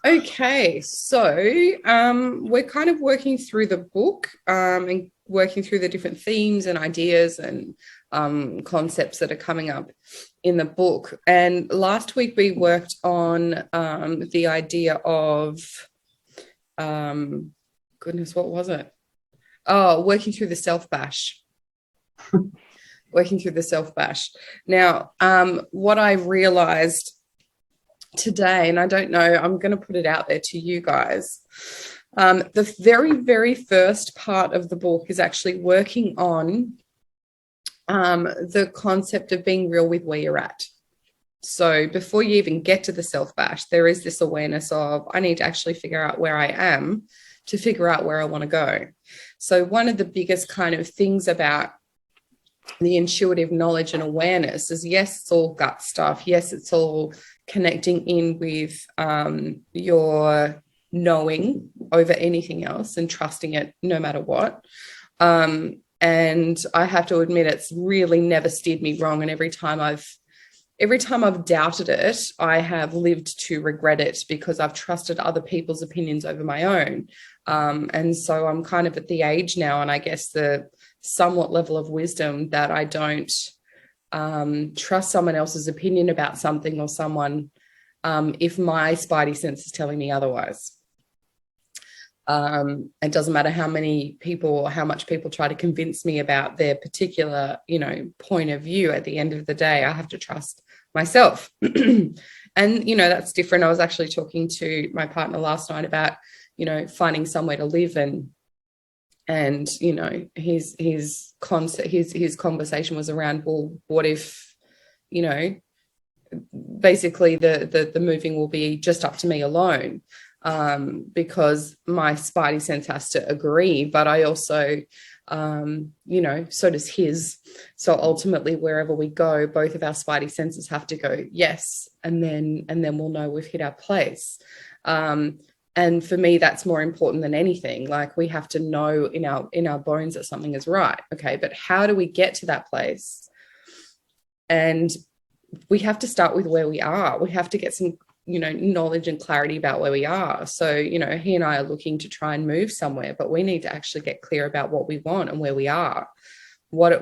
Okay, so we're kind of working through the book and working through the different themes and ideas and concepts that are coming up in the book. And last week we worked on the idea of, goodness, what was it? Oh, working through the self bash. Working through the self bash. Now, what I realized today, and I don't know, I'm going to put it out there to you guys. The very, very first part of the book is actually working on the concept of being real with where you're at. So before you even get to the self bash, there is this awareness of, I need to actually figure out where I am to figure out where I want to go. So one of the biggest kind of things about the intuitive knowledge and awareness is, yes, it's all gut stuff. Yes, it's all connecting in with your knowing over anything else and trusting it no matter what. And I have to admit, it's really never steered me wrong. And every time I've doubted it, I have lived to regret it because I've trusted other people's opinions over my own. And so I'm kind of at the age now, and I guess the somewhat level of wisdom, that I don't trust someone else's opinion about something or someone if my spidey sense is telling me otherwise. It doesn't matter how many people or how much people try to convince me about their particular, point of view. At the end of the day, I have to trust myself. And, that's different. I was actually talking to my partner last night about, finding somewhere to live, and his conversation was around, well, what if, basically the moving will be just up to me alone, because my spidey sense has to agree, but I also, so does his. So ultimately, wherever we go, both of our spidey senses have to go yes, and then we'll know we've hit our place. And for me, that's more important than anything. Like, we have to know in our bones that something is right. Okay, but how do we get to that place? And we have to start with where we are. We have to get some, knowledge and clarity about where we are. So, he and I are looking to try and move somewhere, but we need to actually get clear about what we want and where we are, where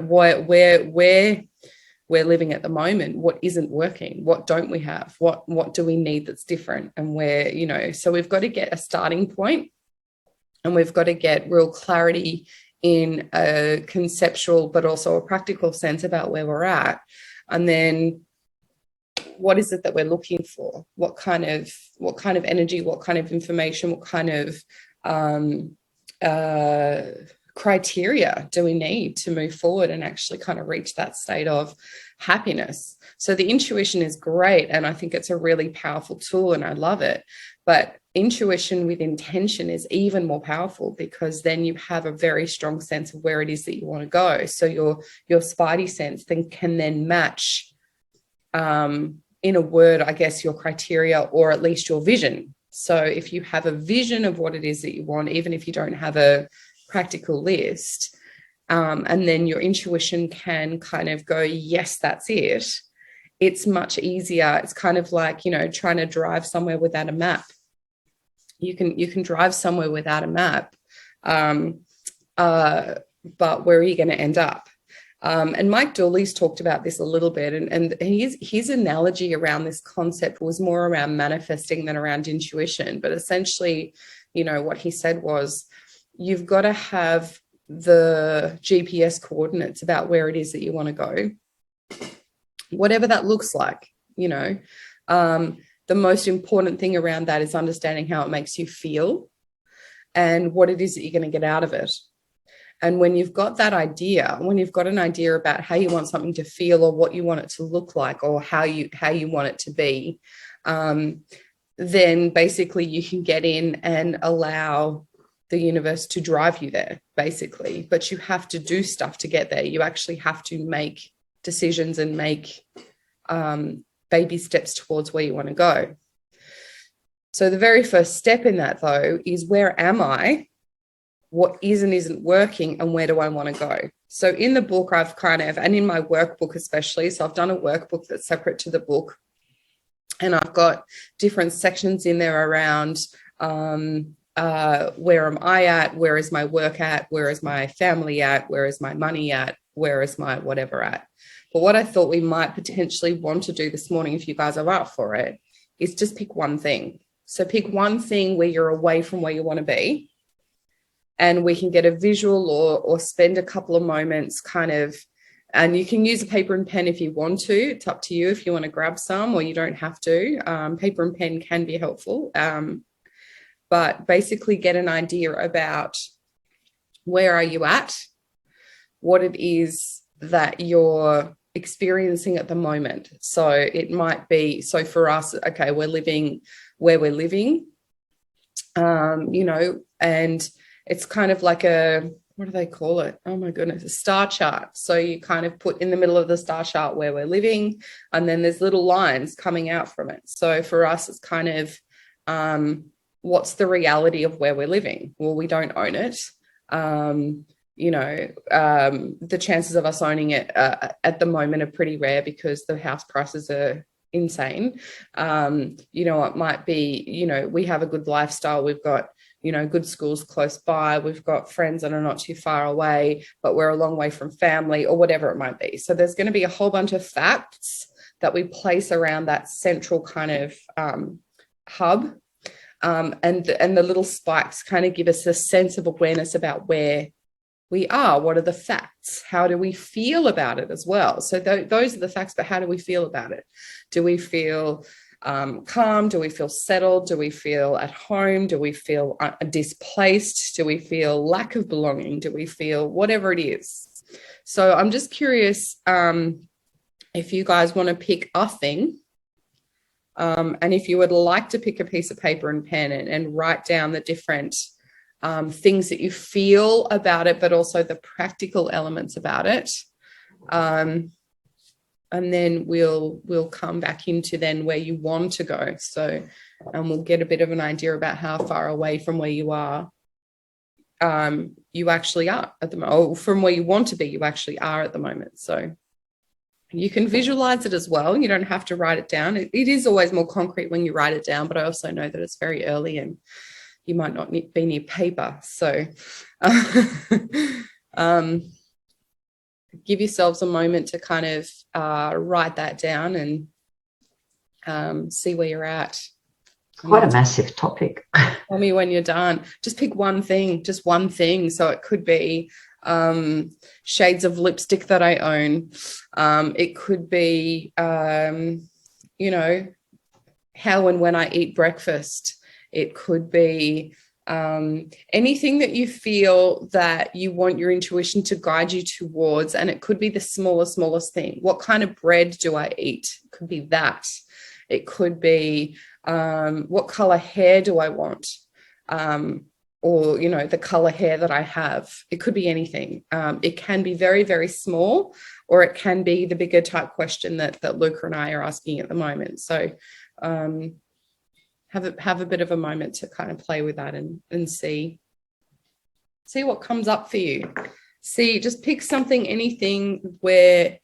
we're living at the moment, what isn't working, what don't we have, what do we need that's different, and where, so we've got to get a starting point, and we've got to get real clarity in a conceptual but also a practical sense about where we're at. And then what is it that we're looking for? What kind of energy, what kind of information, what kind of criteria do we need to move forward and actually kind of reach that state of happiness? So the intuition is great, and I think it's a really powerful tool, and I love it. But intuition with intention is even more powerful, because then you have a very strong sense of where it is that you want to go. So your spidey sense can then match, in a word, I guess, your criteria, or at least your vision. So if you have a vision of what it is that you want, even if you don't have a practical list, and then your intuition can kind of go, yes, that's it. It's much easier. It's kind of like, trying to drive somewhere without a map. You can drive somewhere without a map, but where are you going to end up? And Mike Dooley's talked about this a little bit, and his analogy around this concept was more around manifesting than around intuition. But essentially, what he said was, you've got to have the GPS coordinates about where it is that you want to go, whatever that looks like. The most important thing around that is understanding how it makes you feel and what it is that you're going to get out of it. And when you've got that idea, when you've got an idea about how you want something to feel, or what you want it to look like, or how you want it to be, then basically you can get in and allow the universe to drive you there, basically. But you have to do stuff to get there. You actually have to make decisions and make baby steps towards where you want to go. So the very first step in that, though, is, where am I? What is and isn't working, and where do I want to go? So in the book, I've kind of, and in my workbook especially, so I've done a workbook that's separate to the book, And I've got different sections in there around where am I at? Where is my work at? Where is my family at? Where is my money at? Where is my whatever at? But what I thought we might potentially want to do this morning, if you guys are up for it, is just pick one thing. So pick one thing where you're away from where you want to be, and we can get a visual or spend a couple of moments kind of, and you can use a paper and pen if you want to. It's up to you if you want to grab some, or you don't have to. Paper and pen can be helpful. But basically get an idea about where are you at, what it is that you're experiencing at the moment. So it might be, so for us, okay, we're living where we're living, and it's kind of like a, what do they call it? Oh my goodness, a star chart. So you kind of put in the middle of the star chart where we're living, and then there's little lines coming out from it. So for us, it's kind of, what's the reality of where we're living? Well, we don't own it. The chances of us owning it at the moment are pretty rare because the house prices are insane. It might be, we have a good lifestyle. We've got, good schools close by. We've got friends that are not too far away, but we're a long way from family, or whatever it might be. So there's going to be a whole bunch of facts that we place around that central kind of hub. And the little spikes kind of give us a sense of awareness about where we are. What are the facts? How do we feel about it as well? So those are the facts, but how do we feel about it? Do we feel calm? Do we feel settled? Do we feel at home? Do we feel displaced? Do we feel lack of belonging? Do we feel whatever it is? So I'm just curious if you guys want to pick a thing. And if you would like to pick a piece of paper and pen and write down the different things that you feel about it, but also the practical elements about it. And then we'll come back into then where you want to go. So, and we'll get a bit of an idea about how far away from where you are you actually are at the moment, or from where you want to be, you actually are at the moment. So you can visualize it as well. You don't have to write it down. It is always more concrete when you write it down, but I also know that it's very early and you might not be near paper. So give yourselves a moment to kind of write that down and see where you're at. Quite a massive topic. Tell me when you're done. Just pick one thing, just one thing. So it could be shades of lipstick that I own. It could be, how and when I eat breakfast. It could be anything that you feel that you want your intuition to guide you towards. And it could be the smallest thing. What kind of bread do I eat? It could be that. It could be what color hair do I want? Or, the color hair that I have. It could be anything. It can be very, very small, or it can be the bigger type question that Luca and I are asking at the moment. So have a bit of a moment to kind of play with that and see what comes up for you. Just pick something, anything where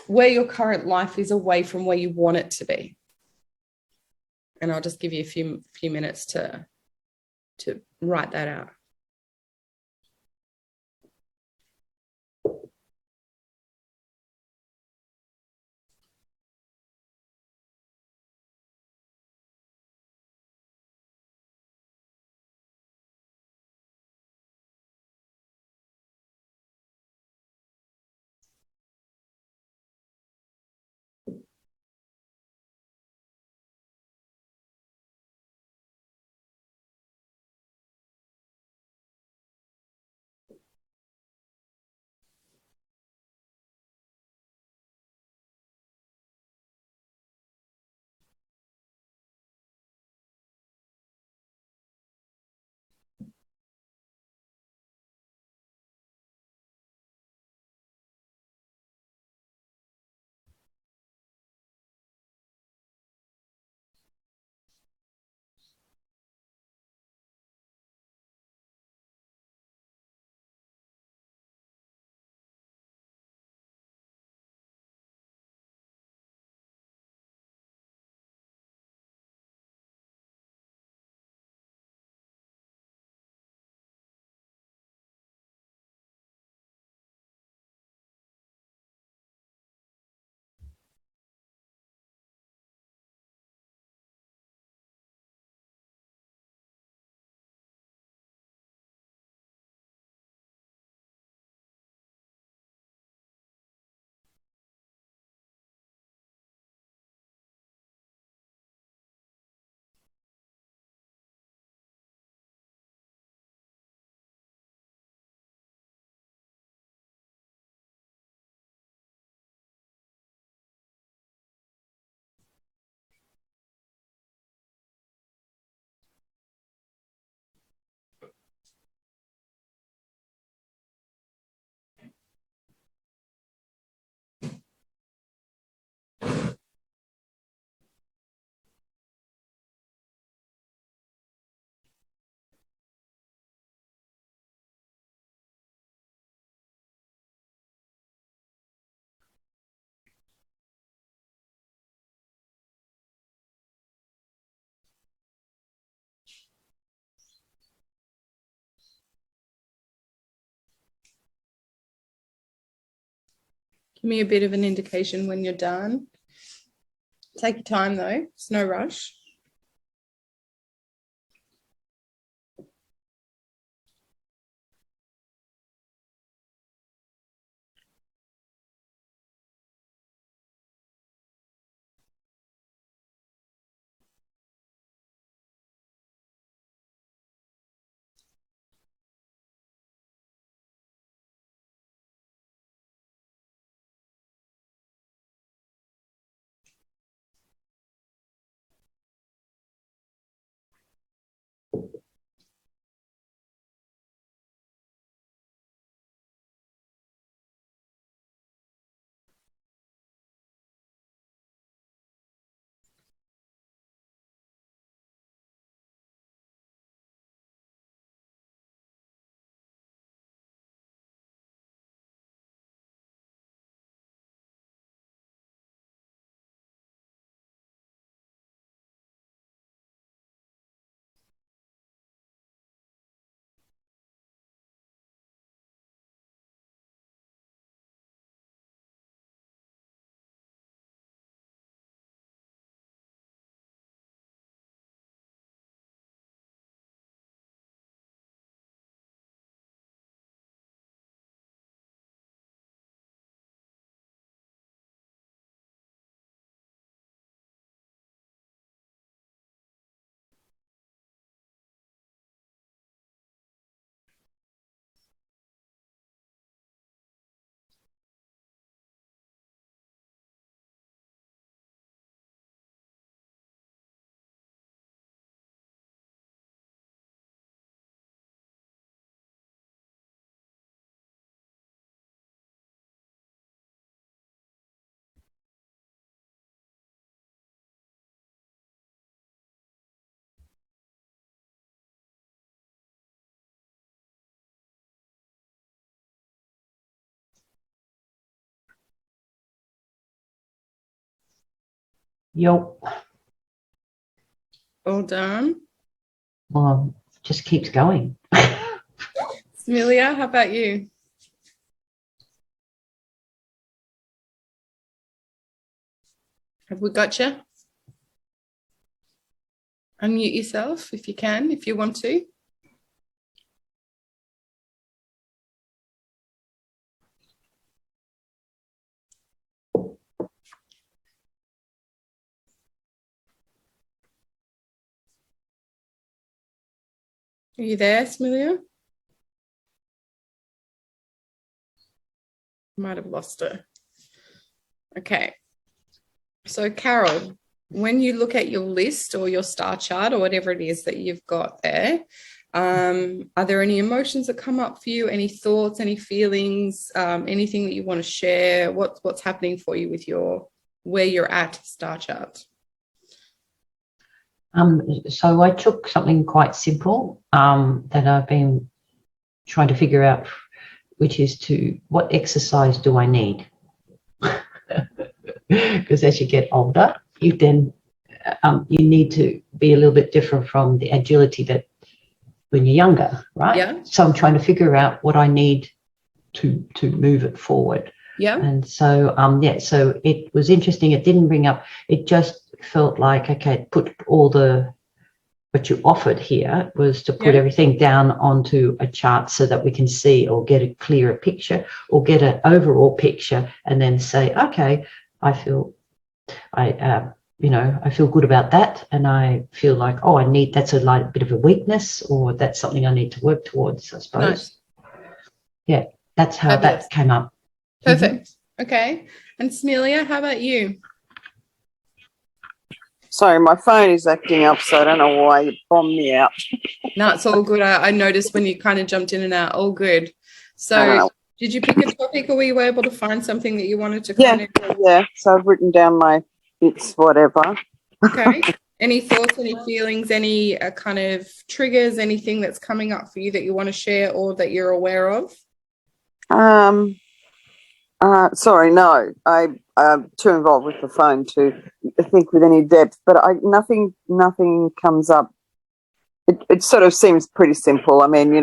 your current life is away from where you want it to be. And I'll just give you a few minutes to write that out. Give me a bit of an indication when you're done. Take your time though, it's no rush. Yup. All done. Well, just keeps going. Smilia, how about you? Have we got you? Unmute yourself if you can, if you want to. Are you there, Smilia? Might have lost her. Okay. So, Carol, when you look at your list or your star chart or whatever it is that you've got there, are there any emotions that come up for you? Any thoughts, any feelings, anything that you want to share? What's happening for you with your where you're at star chart? So I took something quite simple that I've been trying to figure out, which is what exercise do I need? Because as you get older, you need to be a little bit different from the agility that when you're younger, right? Yeah. So I'm trying to figure out what I need to move it forward. Yeah. And so so it was interesting. It didn't bring up. It just felt like, okay, put all what you offered here was to put everything down onto a chart so that we can see or get a clearer picture or get an overall picture, and then say, okay, I feel good about that, and I feel like, that's a bit of a weakness, or that's something I need to work towards, I suppose. Nice. Yeah, that's how that came up. Perfect. Mm-hmm. Okay. And Smilia, how about you? Sorry, my phone is acting up, so I don't know why you bombed me out. No, it's all good. I noticed when you kind of jumped in and out. All good. So did you pick a topic, or were you able to find something that you wanted to kind of... Yeah, so I've written down my bits, whatever. Okay. Any thoughts, any feelings, any kind of triggers, anything that's coming up for you that you want to share or that you're aware of? Sorry, no. I'm too involved with the phone to think with any depth, but nothing comes up. It sort of seems pretty simple. I mean,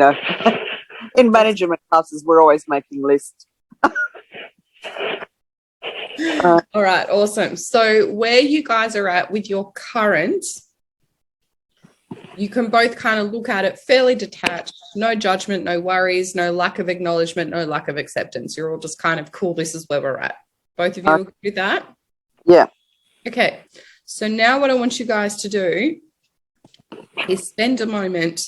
in management classes, we're always making lists. All right, awesome. So where you guys are at with your current, you can both kind of look at it fairly detached, no judgment, no worries, no lack of acknowledgement, no lack of acceptance. You're all just kind of cool. This is where we're at. Both of you agree with that? Yeah. Okay. So now what I want you guys to do is spend a moment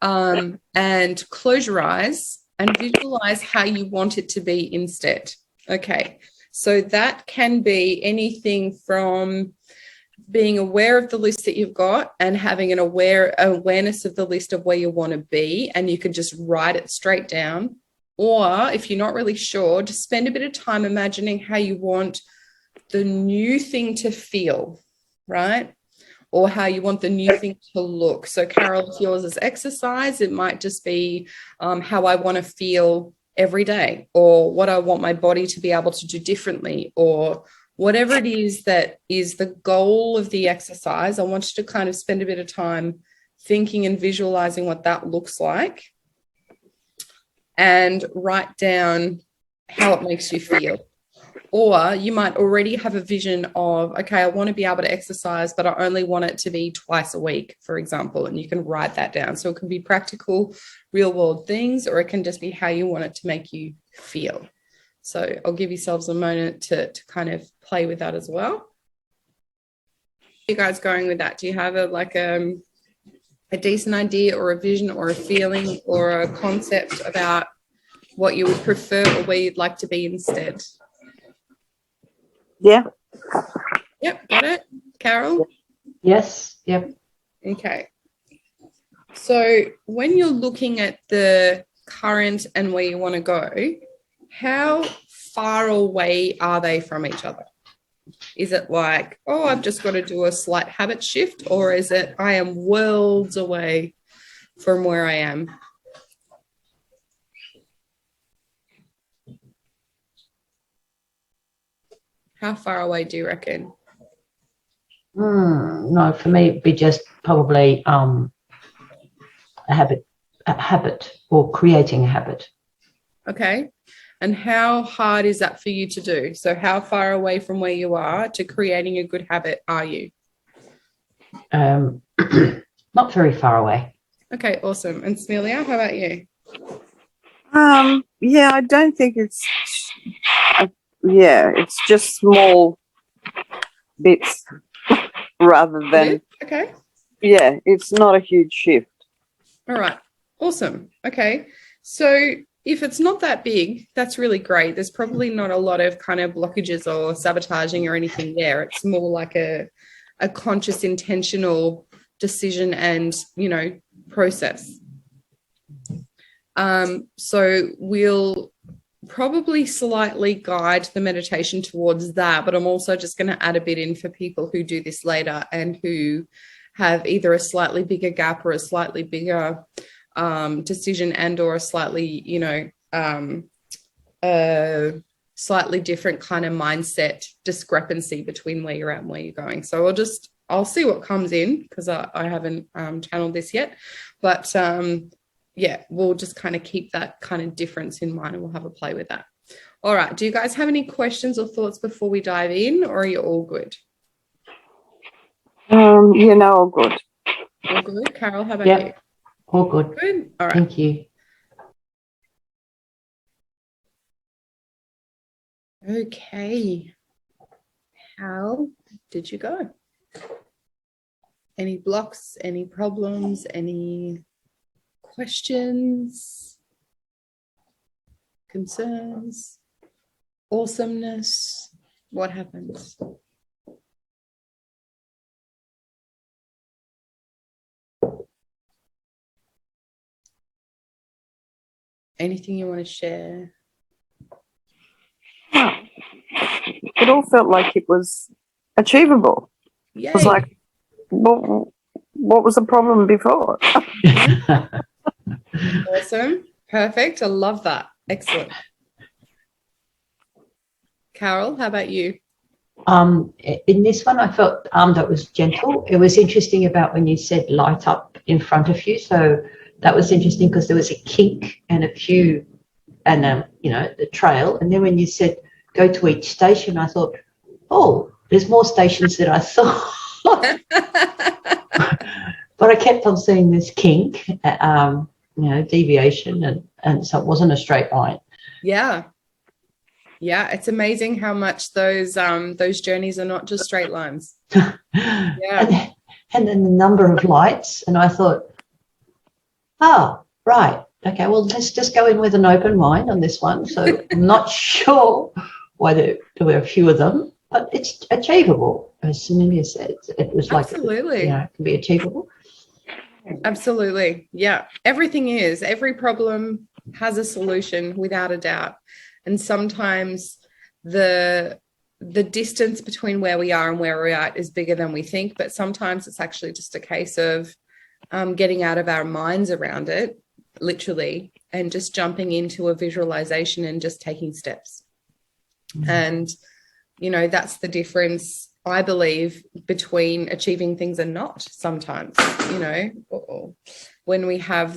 and close your eyes and visualize how you want it to be instead. Okay. So that can be anything from being aware of the list that you've got and having an awareness of the list of where you want to be, and you can just write it straight down. Or if you're not really sure, just spend a bit of time imagining how you want the new thing to feel, right? Or how you want the new thing to look. So Carol, if yours is exercise, it might just be how I want to feel every day, or what I want my body to be able to do differently, or whatever it is that is the goal of the exercise. I want you to kind of spend a bit of time thinking and visualizing what that looks like, and write down how it makes you feel. Or you might already have a vision of, okay, I want to be able to exercise, but I only want it to be twice a week, for example, and you can write that down. So it can be practical, real world things, or it can just be how you want it to make you feel. So I'll give yourselves a moment to kind of play with that as well. You guys going with that? Do you have a decent idea or a vision or a feeling or a concept about what you would prefer or where you'd like to be instead? Yeah. Yep, got it. Carol? Yes. Yep. Okay. So when you're looking at the current and where you want to go, how far away are they from each other? Is it like, oh, I've just got to do a slight habit shift, or is it I am worlds away from where I am? How far away do you reckon? No, for me, it'd be just probably a habit, or creating a habit. Okay. And how hard is that for you to do? So how far away from where you are to creating a good habit are you? Not very far away. Okay, awesome. And Smelia, how about you? Yeah, I don't think it's. It's just small bits rather than. Okay. Yeah, it's not a huge shift. All right. Awesome. Okay. So if it's not that big, that's really great. There's probably not a lot of kind of blockages or sabotaging or anything there. It's more like a conscious, intentional decision and, process. So we'll probably slightly guide the meditation towards that, but I'm also just going to add a bit in for people who do this later and who have either a slightly bigger gap or a slightly bigger decision, and or a slightly, slightly different kind of mindset discrepancy between where you're at and where you're going. So I'll see what comes in, because I haven't channeled this yet, but we'll just kind of keep that kind of difference in mind, and we'll have a play with that. All right. Do you guys have any questions or thoughts before we dive in, or are you all good? All good. All good. Carol, how about you? All good. Good. All right. Thank you. Okay. How did you go? Any blocks, any problems, any questions, concerns, awesomeness? What happens? Anything you want to share? It all felt like it was achievable. Yay. It was like, what was the problem before? Awesome. Perfect. I love that. Excellent. Carol, how about you? In this one, I felt that was gentle. It was interesting about when you said light up in front of you. So that was interesting, because there was a kink and a few, and the trail. And then when you said go to each station, I thought, oh, there's more stations than I thought. But I kept on seeing this kink, deviation, and so it wasn't a straight line. Yeah. Yeah, it's amazing how much those journeys are not just straight lines. Yeah. And then the number of lights, and I thought, oh, right, okay, well, let's just go in with an open mind on this one. So I'm not sure why there were a few of them, but it's achievable, as Amelia said. It was like, absolutely, it can be achievable. Absolutely. Yeah. Every problem has a solution without a doubt. And sometimes the distance between where we are and where we're at is bigger than we think, but sometimes it's actually just a case of getting out of our minds around it, literally, and just jumping into a visualization and just taking steps. And, that's the difference, I believe, between achieving things and not sometimes, when we have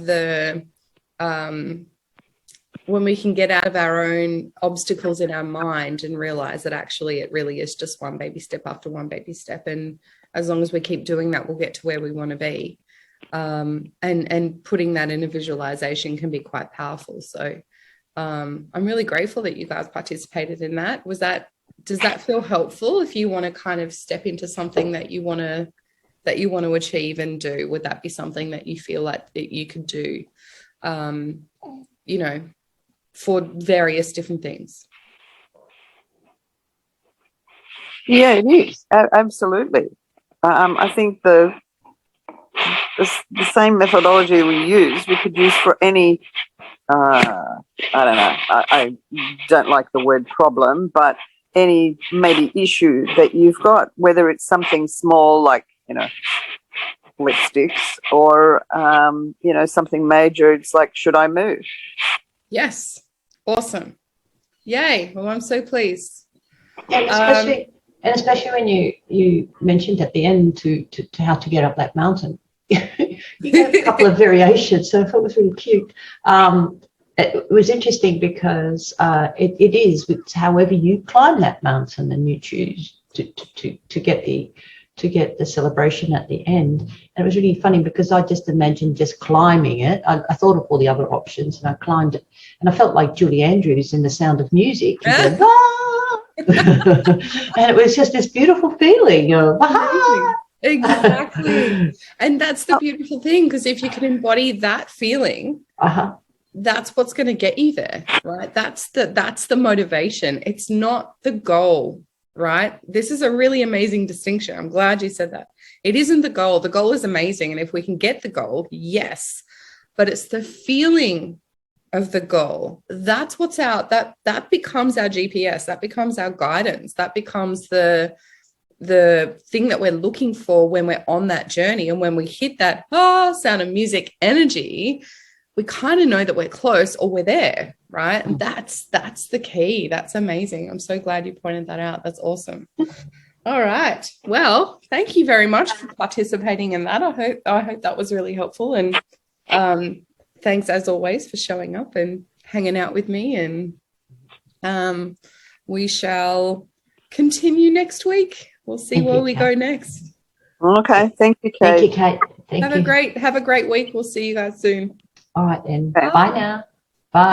when we can get out of our own obstacles in our mind and realize that actually it really is just one baby step after one baby step. And as long as we keep doing that, we'll get to where we want to be. And putting that in a visualization can be quite powerful. So I'm really grateful that you guys participated in that. Does that feel helpful if you want to kind of step into something that you want to achieve and do? Would that be something that you feel like that you could do, for various different things? Yeah, it is. Absolutely. I think the same methodology we could use for any, I don't know, I don't like the word problem, but any maybe issue that you've got, whether it's something small like, lipsticks or, something major. It's like, should I move? Yes. Awesome. Yay. Well, I'm so pleased. And especially when you mentioned at the end to how to get up that mountain. You gave a couple of variations, so I thought it was really cute. It was interesting because it is however you climb that mountain and you choose to get the celebration at the end. And it was really funny because I just imagined just climbing it. I thought of all the other options and I climbed it, and I felt like Julie Andrews in The Sound of Music. And it was just this beautiful feeling of exactly. And that's the beautiful thing, because if you can embody that feeling, that's what's going to get you there, right? That's the motivation. It's not the goal, right? This is a really amazing distinction. I'm glad you said that. It isn't the goal. The goal is amazing, and if we can get the goal, yes, but it's the feeling of the goal. That's what's out. That becomes our GPS. That becomes our guidance. That becomes the thing that we're looking for when we're on that journey. And when we hit that Sound of Music energy, we kind of know that we're close or we're there, right? And that's the key. That's amazing. I'm so glad you pointed that out. That's awesome. All right. Well, thank you very much for participating in that. I hope that was really helpful. And thanks as always for showing up and hanging out with me. And we shall continue next week. We'll see where we go next. Okay. Thank you, Kate. Thank you, Kate. Have a great week. We'll see you guys soon. All right then. Bye now. Bye.